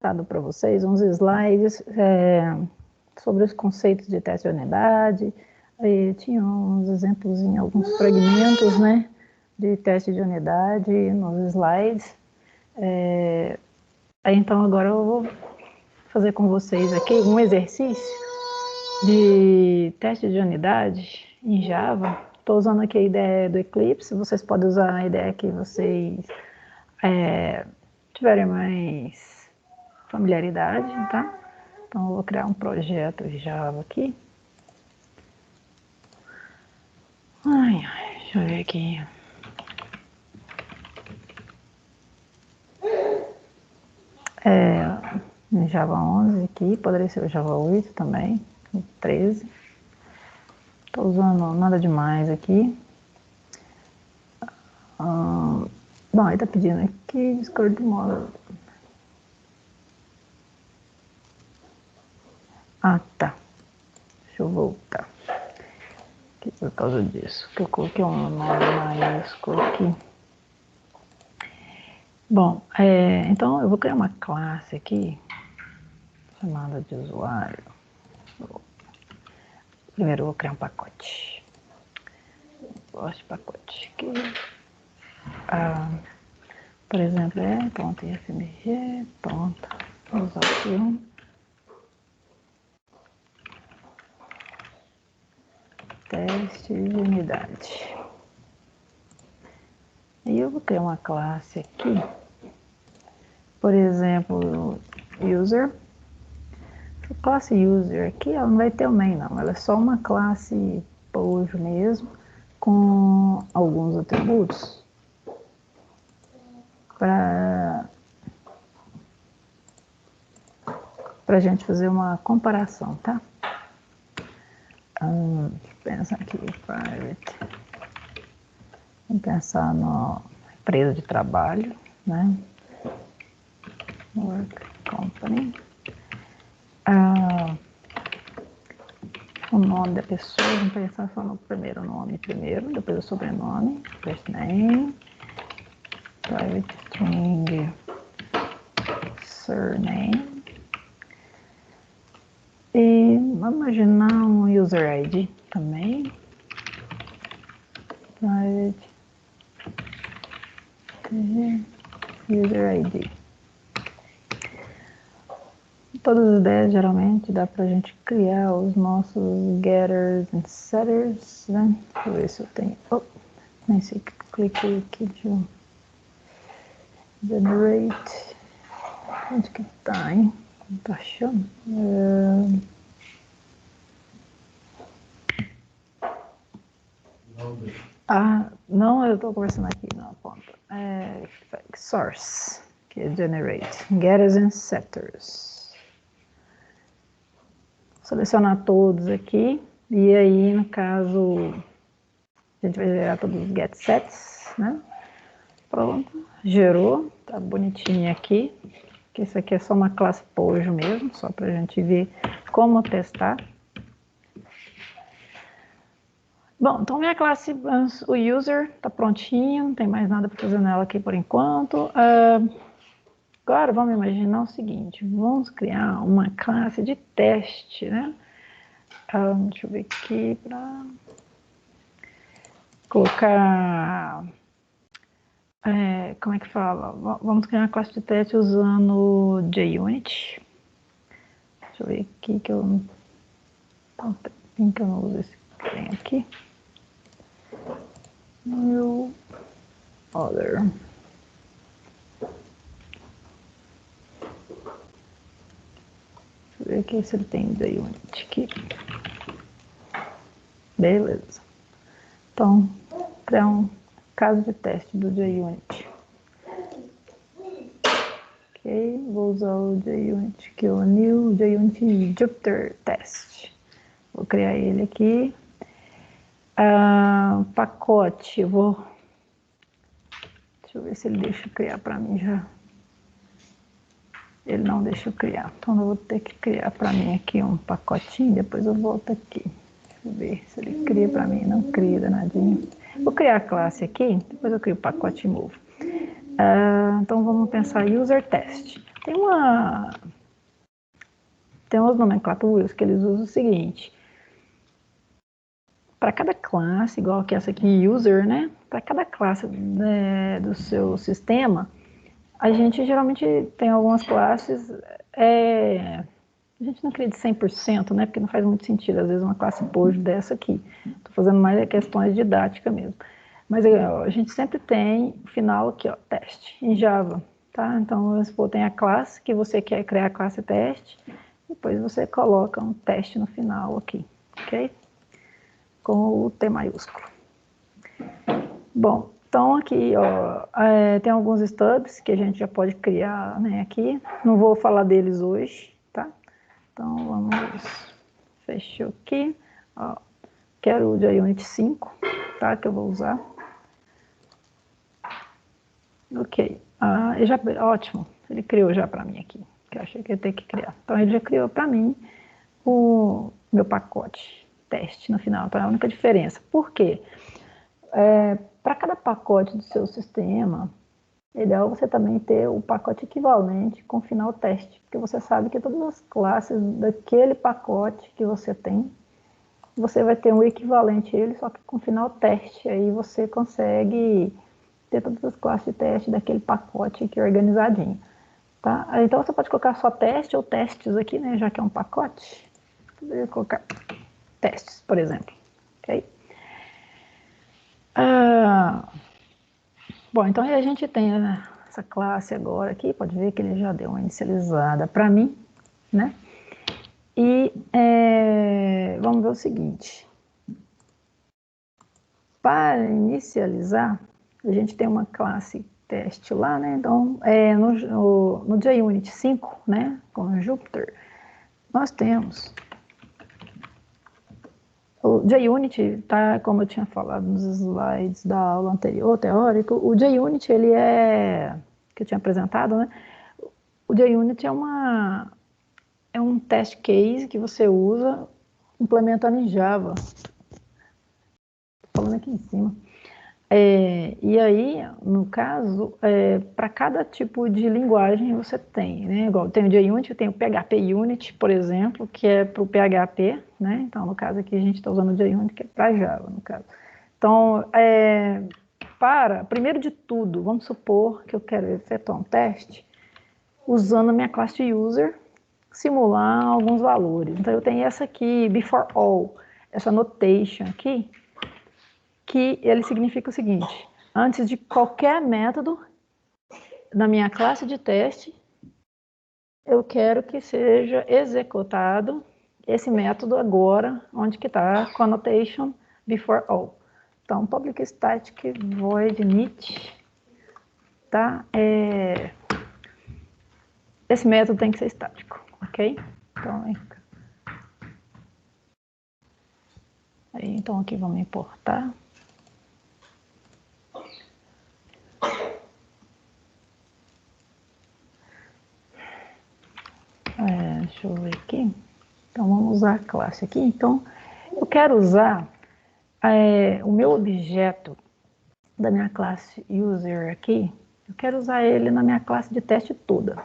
dado para vocês uns slides sobre os conceitos de teste de unidade. Aí tinha uns exemplos em alguns fragmentos, né, de teste de unidade nos slides. Aí então agora eu vou fazer com vocês aqui um exercício de teste de unidade em Java. Estou usando aqui a ideia do Eclipse, vocês podem usar a ideia que vocês tiverem mais familiaridade, tá? Então eu vou criar um projeto Java aqui. Deixa eu ver aqui. Java 11 aqui, poderia ser o Java 8 também, 13. Estou usando nada demais aqui. Bom, ele está pedindo aqui Discord Model. Tá. Deixa eu voltar. Aqui por causa disso, que eu coloquei um nome maiúsculo aqui. Bom, então eu vou criar uma classe aqui, chamada de usuário. Primeiro eu vou criar um pacote. Gosto de pacote aqui. Por exemplo, .ifmg, usuário, teste de unidade. E eu vou criar uma classe aqui, por exemplo, user. A classe user aqui, ela não vai ter o main não, ela é só uma classe POJ mesmo, com alguns atributos para a gente fazer uma comparação, tá? Pensar aqui, private. Vamos pensar na empresa de trabalho, né? Work company. O nome da pessoa, vamos pensar só no primeiro nome primeiro, depois o sobrenome, first name, private string, surname. E vamos imaginar um user ID também. Private user ID. Todas as ideias geralmente dá pra gente criar os nossos getters and setters, né? Deixa eu ver se eu tenho. Nem sei que cliquei aqui de generate. Onde que tá, hein? Não tô achando. Não, eu tô conversando aqui na ponta. Source, que é generate. Getters and setters. Selecionar todos aqui, e aí no caso a gente vai gerar todos os get sets, né? Pronto, gerou, tá bonitinho aqui, que isso aqui é só uma classe POJ mesmo, só pra gente ver como testar. Bom, então minha classe, o user tá prontinho, não tem mais nada para fazer nela aqui por enquanto. Agora vamos imaginar o seguinte, vamos criar uma classe de teste, né? Deixa eu ver aqui para colocar, como é que fala? Vamos criar uma classe de teste usando JUnit. Deixa eu ver aqui que eu não uso esse que tem aqui. New other. Deixa eu ver aqui se ele tem JUnit aqui. Beleza. Então, criar um caso de teste do JUnit. Ok, vou usar o JUnit aqui, o new JUnit Jupyter Test. Vou criar ele aqui. Pacote, deixa eu ver se ele deixa eu criar para mim já. Ele não deixa eu criar, então eu vou ter que criar para mim aqui um pacotinho, depois eu volto aqui. Deixa eu ver se ele cria para mim, não cria danadinho. Vou criar a classe aqui, depois eu crio o pacote novo. Então vamos pensar user test. Tem umas nomenclaturas que eles usam o seguinte: para cada classe, igual que essa aqui, user, né? Para cada classe, né, do seu sistema, a gente geralmente tem algumas classes, a gente não cria de 100%, né? Porque não faz muito sentido, às vezes, uma classe POJ dessa aqui. Estou fazendo mais questões didáticas mesmo. Mas a gente sempre tem o final aqui, ó, teste, em Java, tá? Então, você tem a classe que você quer criar a classe teste, depois você coloca um teste no final aqui, ok? Com o T maiúsculo. Bom, então aqui, ó, tem alguns stubs que a gente já pode criar, né, aqui. Não vou falar deles hoje, tá? Então, vamos... Fechou aqui. Ó, quero o JUnit 5, tá? Que eu vou usar. Ok. Ótimo. Ele criou já para mim aqui, que eu achei que eu ia ter que criar. Então, ele já criou para mim o meu pacote teste no final. Então, é a única diferença. Por quê? Para cada pacote do seu sistema, é ideal você também ter o pacote equivalente com final teste, porque você sabe que todas as classes daquele pacote que você tem, você vai ter um equivalente a ele, só que com final teste. Aí você consegue ter todas as classes de teste daquele pacote aqui organizadinho. Tá? Então você pode colocar só teste ou testes aqui, né, já que é um pacote. Poderia colocar testes, por exemplo. Ok? Bom, então aí a gente tem essa classe agora aqui, pode ver que ele já deu uma inicializada para mim, né? E vamos ver o seguinte. Para inicializar, a gente tem uma classe teste lá, né? Então, no JUnit 5, né, com Jupyter, nós temos o JUnit, tá, como eu tinha falado nos slides da aula anterior, teórico, o JUnit, ele que eu tinha apresentado, né? O JUnit é um test case que você usa implementando em Java. Estou falando aqui em cima. E aí, no caso, para cada tipo de linguagem você tem, né? Igual tem o JUnit, tem o PHP Unit, por exemplo, que é para o PHP, né? Então, no caso aqui, a gente está usando o JUnit, que é para Java, no caso. Então, primeiro de tudo, vamos supor que eu quero efetuar um teste usando a minha classe user, simular alguns valores. Então, eu tenho essa aqui, before all, essa notation aqui, que ele significa o seguinte: antes de qualquer método na minha classe de teste, eu quero que seja executado esse método agora, onde que está com a notation before all. Então, public static void init, tá? Esse método tem que ser estático, ok? Então aqui vamos importar. Deixa eu ver aqui. Então, vamos usar a classe aqui. Então, eu quero usar o meu objeto da minha classe user aqui, eu quero usar ele na minha classe de teste toda.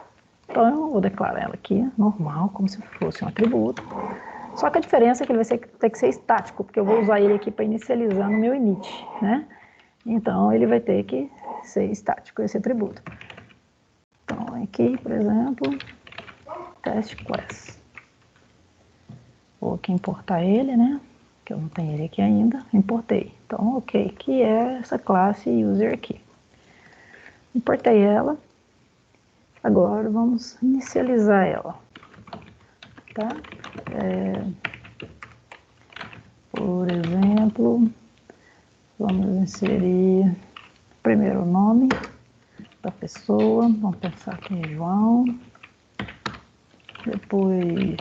Então, eu vou declarar ela aqui, normal, como se fosse um atributo. Só que a diferença é que ele vai ter que ser estático, porque eu vou usar ele aqui para inicializar no meu init, né? Então, ele vai ter que ser estático, esse atributo. Então, aqui, por exemplo, test class. Vou aqui importar ele, né? Que eu não tenho ele aqui ainda. Importei. Então, ok, que é essa classe user aqui. Importei ela. Agora vamos inicializar ela. Tá? Por exemplo, vamos inserir primeiro o nome da pessoa. Vamos pensar aqui em João. Depois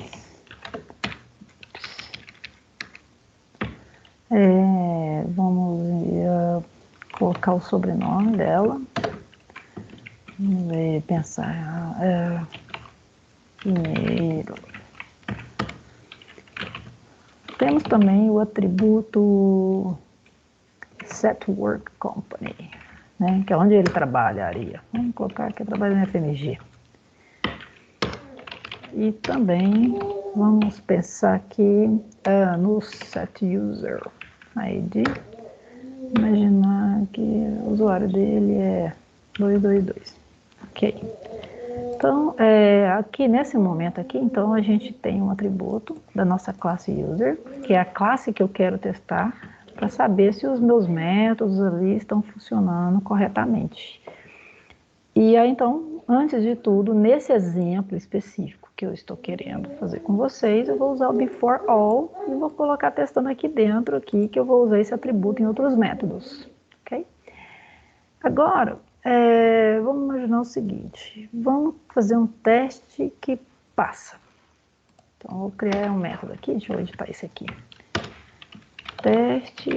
vamos colocar o sobrenome dela. Vamos pensar primeiro. Temos também o atributo set work company. né? Que é onde ele trabalharia. Vamos colocar que ele trabalha na FMG. E também vamos pensar aqui no set user ID. Imaginar que o usuário dele é 222. Ok. Então, aqui nesse momento aqui, então a gente tem um atributo da nossa classe user, que é a classe que eu quero testar para saber se os meus métodos ali estão funcionando corretamente. E aí, então, antes de tudo, nesse exemplo específico que eu estou querendo fazer com vocês, eu vou usar o before all e vou colocar testando aqui dentro aqui que eu vou usar esse atributo em outros métodos, ok? Agora, vamos imaginar o seguinte, vamos fazer um teste que passa. Então, eu vou criar um método aqui, deixa eu editar esse aqui. Teste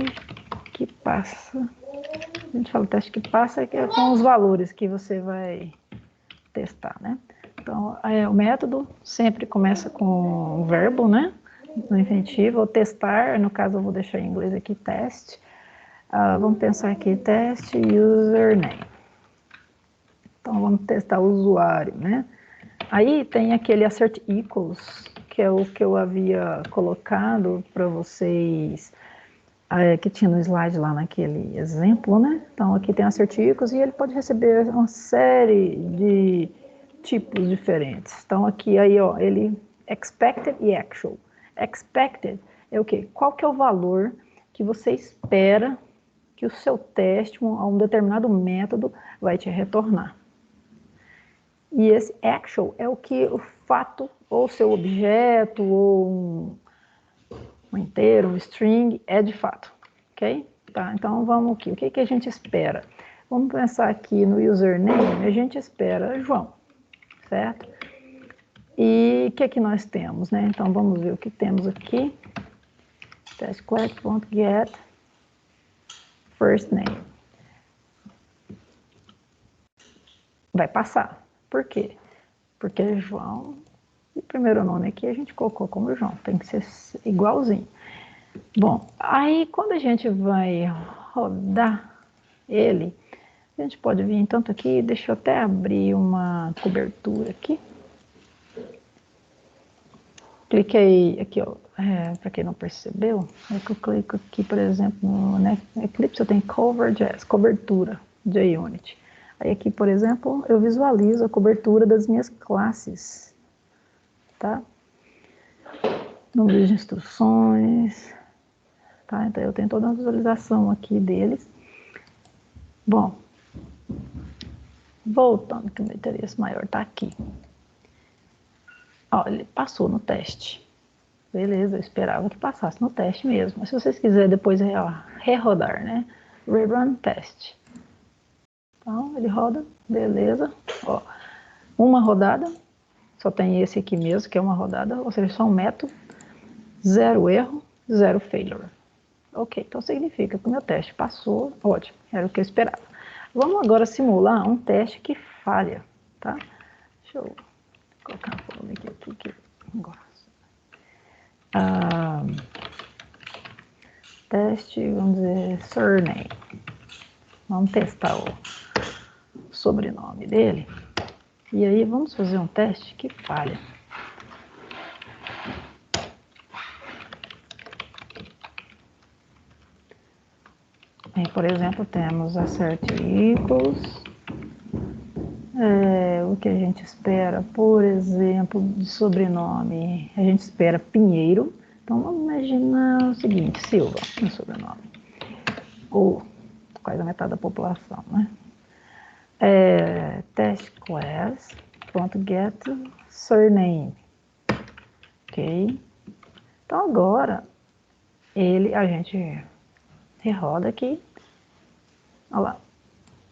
que passa. A gente fala teste que passa, que é com os valores que você vai testar, né? Então, o método sempre começa com um verbo, né? No infinitivo, ou testar, no caso eu vou deixar em inglês aqui, teste. Vamos pensar aqui, teste username. Então, vamos testar o usuário, né? Aí tem aquele assert equals, que é o que eu havia colocado para vocês, que tinha no slide lá naquele exemplo, né? Então, aqui tem assert equals e ele pode receber uma série de tipos diferentes. Então, aqui, aí, ó, ele expected e actual. Expected é o quê? Qual que é o valor que você espera que o seu teste a um determinado método vai te retornar. E esse actual é o que o fato, ou seu objeto, ou um inteiro, um string, é de fato, ok? Tá, então vamos aqui, o que, que a gente espera? Vamos pensar aqui no username, a gente espera João, certo? E o que que nós temos, né? Então vamos ver o que temos aqui. Testclass.get first name. Vai passar. Por quê? Porque João, o primeiro nome aqui a gente colocou como João, tem que ser igualzinho. Bom, aí quando a gente vai rodar ele, a gente pode vir tanto aqui, deixa eu até abrir uma cobertura aqui. Cliquei aqui, ó, para quem não percebeu, é que eu clico aqui, por exemplo, no Eclipse eu tenho Cover.js, cobertura JUnit. Aí aqui, por exemplo, eu visualizo a cobertura das minhas classes, tá? Número de instruções, tá? Então eu tenho toda a visualização aqui deles. Bom, voltando, que o meu interesse maior está aqui. Ó, ele passou no teste. Beleza, eu esperava que passasse no teste mesmo. Mas se vocês quiserem depois rerodar, né? Rerun test. Então, ele roda, beleza. Ó, uma rodada, só tem esse aqui mesmo, que é uma rodada, ou seja, só um método, zero erro, zero failure. Ok, então significa que o meu teste passou, ótimo, era o que eu esperava. Vamos agora simular um teste que falha, tá? Deixa eu colocar um volume aqui que agora. Teste, vamos dizer, surname. Vamos testar o sobrenome dele. E aí vamos fazer um teste que falha. Aí, por exemplo, temos assert equals. O que a gente espera, por exemplo, de sobrenome, a gente espera Pinheiro. Então vamos imaginar o seguinte, Silva, no sobrenome. Ou quase a metade da população, né? Test class, get surname. Ok? Então agora, a gente reroda aqui. Olha lá.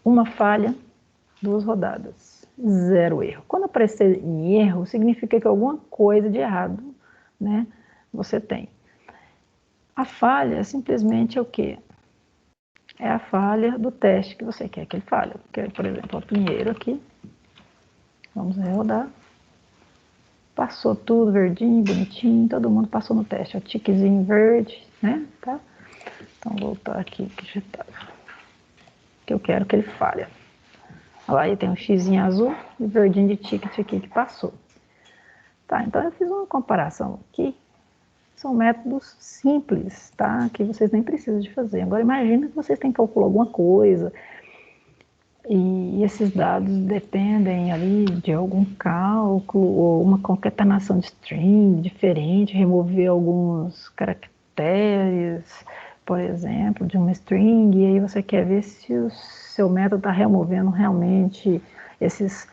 Uma falha, 2 rodadas. Zero erro. Quando aparecer em erro, significa que alguma coisa de errado, né, você tem. A falha é simplesmente o quê? É a falha do teste que você quer que ele falhe. Porque, por exemplo, o Pinheiro aqui. Vamos rodar. Passou tudo verdinho, bonitinho, todo mundo passou no teste. O tiquezinho verde, né? Tá? Então, voltar aqui que já estava. que eu quero que ele falhe. Olha lá, aí tem um xizinho azul e verdinho de ticket aqui que passou. Tá, então eu fiz uma comparação aqui. São métodos simples, tá? Que vocês nem precisam de fazer. Agora imagina que vocês têm que calcular alguma coisa e esses dados dependem ali de algum cálculo ou uma concatenação de string diferente, remover alguns caracteres, por exemplo, de uma string, e aí você quer ver se o seu método está removendo realmente esses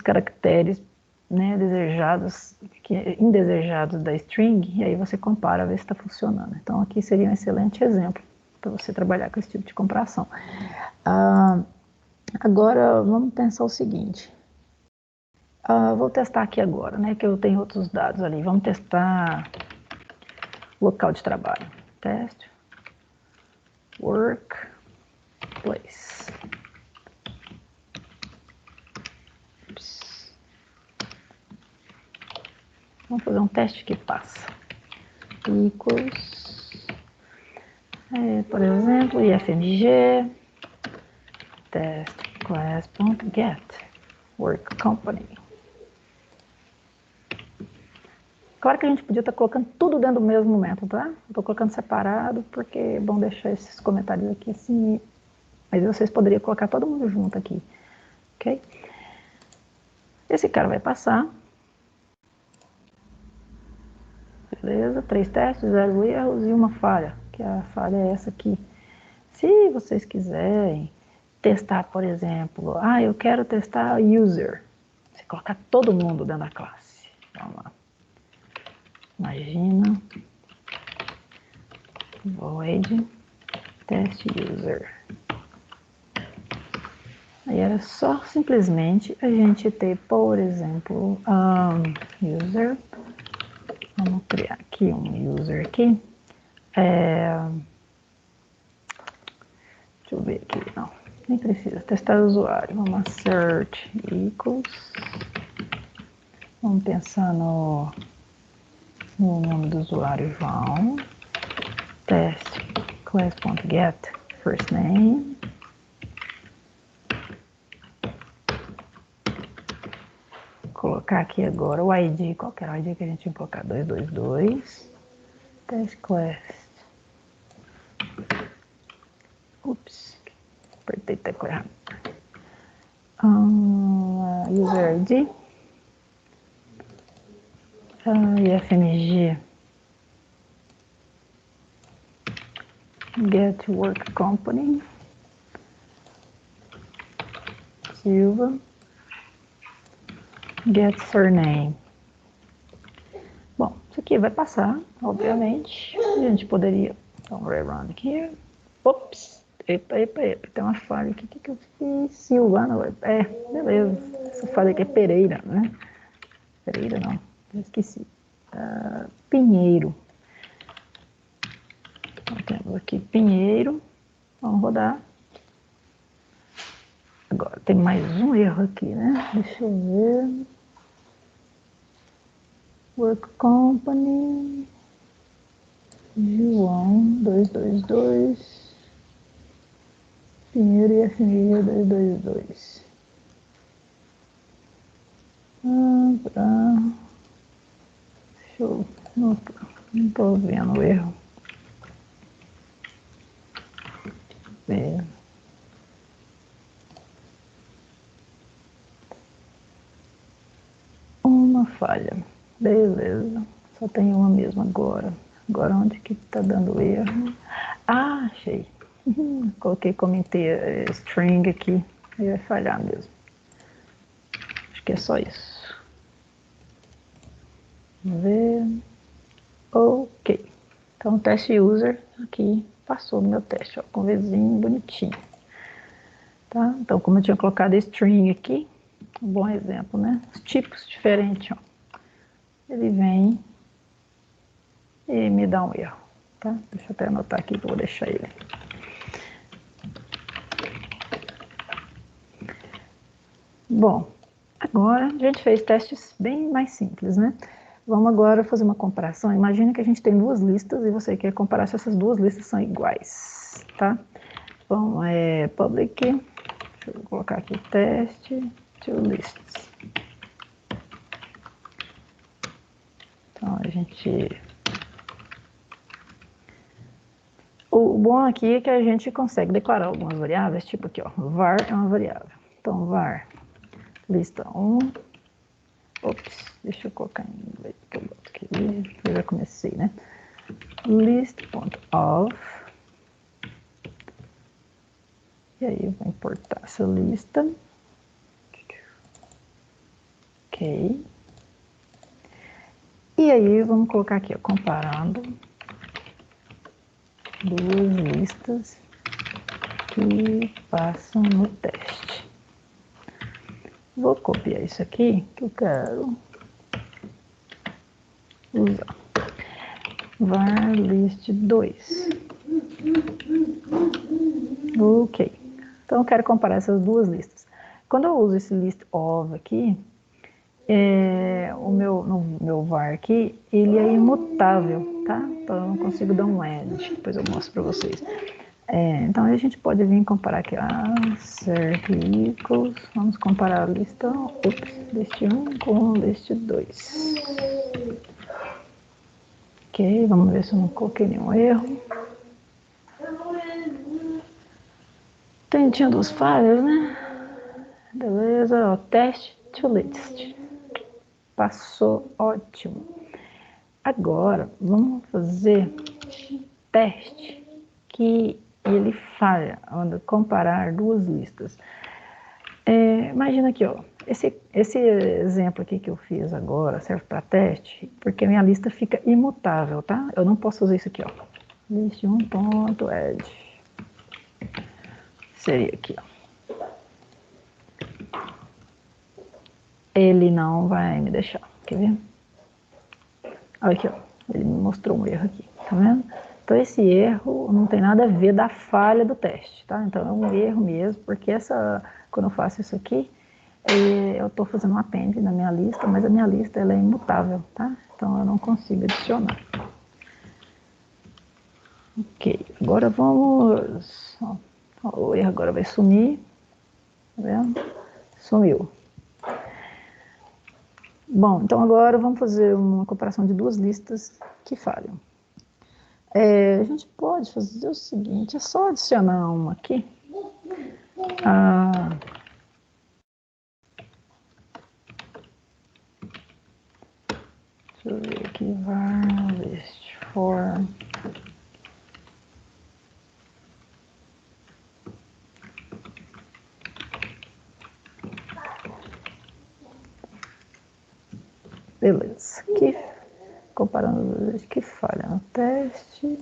caracteres, né, indesejados da string, e aí você compara, ver se está funcionando. Então aqui seria um excelente exemplo para você trabalhar com esse tipo de comparação. Agora vamos pensar o seguinte. Vou testar aqui agora, né, que eu tenho outros dados ali. Vamos testar local de trabalho. Teste. Workplace. Vamos fazer um teste que passa. Equals, por exemplo, IFMG, test class.get, work company. Claro que a gente podia estar colocando tudo dentro do mesmo método, tá? Estou colocando separado porque é bom deixar esses comentários aqui assim, mas vocês poderiam colocar todo mundo junto aqui, ok? Esse cara vai passar. Beleza, 3 testes, 0 erros e uma falha, que a falha é essa aqui. Se vocês quiserem testar, por exemplo, eu quero testar user, você colocar todo mundo dentro da classe. Vamos lá. Imagina, void, test user. Aí era só simplesmente a gente ter, por exemplo, user. Vamos criar aqui um user aqui. Deixa eu ver aqui, não, nem precisa. Testar o usuário. Vamos assert equals. Vamos pensar no nome do usuário, João. Test class.get first name. Colocar aqui agora o ID. Qual que era o ID que a gente tinha que colocar? 222. Test class. Ups, apertei tecla errada. User ID. IFMG. Get work company. Silva. Get surname. Bom, isso aqui vai passar, obviamente. A gente poderia. Então, rerun aqui. Ops. Epa. Tem uma falha aqui. O que eu fiz? Silvana. Beleza. Essa falha aqui é Pereira, né? Pereira não. Eu esqueci. Pinheiro. Então, temos aqui Pinheiro. Vamos rodar. Agora tem mais um erro aqui, né? Deixa eu ver. Work company. João 222. Pinheiro e FMG 222. Deixa eu. Não tô vendo o erro. Uma falha. Beleza. Só tem uma mesmo agora. Agora onde que tá dando erro? Achei. Coloquei como inteiro string aqui. Aí vai falhar mesmo. Acho que é só isso. Vamos ver. Ok. Então o teste user aqui passou no meu teste, ó, com vizinho bonitinho. Tá? Então como eu tinha colocado string aqui, um bom exemplo, né? Os tipos diferentes, ó. Ele vem e me dá um erro, tá? Deixa eu até anotar aqui que eu vou deixar ele. Bom, agora a gente fez testes bem mais simples, né? Vamos agora fazer uma comparação. Imagina que a gente tem duas listas e você quer comparar se essas duas listas são iguais, tá? Bom, public, deixa eu colocar aqui, teste to lists. Então, a gente... O bom aqui é que a gente consegue declarar algumas variáveis, tipo aqui, ó, var é uma variável. Então, var, lista 1, ops, deixa eu colocar em inglês, que eu boto aqui, eu já comecei, né? List.of, e aí eu vou importar essa lista. Ok. E aí vamos colocar aqui, ó, comparando duas listas que passam no teste. Vou copiar isso aqui, que eu quero usar. Var list 2. Ok. Então eu quero comparar essas duas listas. Quando eu uso esse list of aqui, no meu var aqui, ele é imutável, tá? Então eu não consigo dar um add, depois eu mostro para vocês. Então a gente pode vir comparar aqui, assert equals, vamos comparar a lista, list 1 com list 2. Ok, vamos ver se eu não coloquei nenhum erro. Tinha duas falhas, né? Beleza, ó, teste to list. Passou, ótimo. Agora, vamos fazer teste que ele falha, onde comparar duas listas. Imagina aqui, ó, esse exemplo aqui que eu fiz agora serve para teste, porque a minha lista fica imutável, tá? Eu não posso fazer isso aqui, ó. List1.add. Seria aqui, ó. Ele não vai me deixar, quer ver? Olha aqui, ó. Ele me mostrou um erro aqui, tá vendo? Então esse erro não tem nada a ver da falha do teste, tá? Então é um erro mesmo, porque quando eu faço isso aqui, eu estou fazendo um append na minha lista, mas a minha lista ela é imutável, tá? Então eu não consigo adicionar. Ok, agora vamos... Ó, o erro agora vai sumir, tá vendo? Sumiu. Bom, então agora vamos fazer uma comparação de duas listas que falham. A gente pode fazer o seguinte, é só adicionar uma aqui. Deixa eu ver aqui, var list for... Beleza, aqui, comparando as que falha no teste,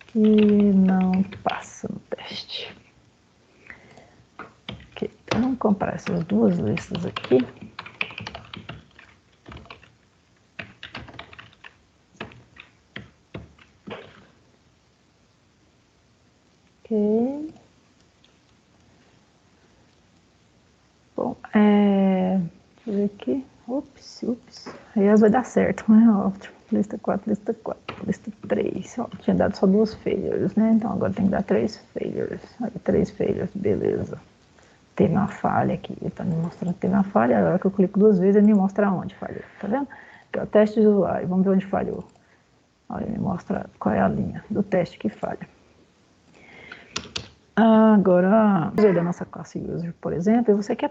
que não passa no teste. Ok, então vamos comparar essas duas listas aqui. Ok. Bom, deixa eu ver aqui. Ups. Aí as vai dar certo, né? Ótimo. Lista 4, lista 4, lista 3. Ó, tinha dado só 2 failures, né? Então agora tem que dar 3 failures. Olha, 3 failures, beleza. Teve uma falha aqui, ele está me mostrando que teve uma falha. A hora que eu clico 2 vezes, ele me mostra onde falhou, tá vendo? Aqui, ó, teste de usuário, vamos ver onde falhou. Olha, ele me mostra qual é a linha do teste que falha. Agora, da nossa classe user, por exemplo, e você quer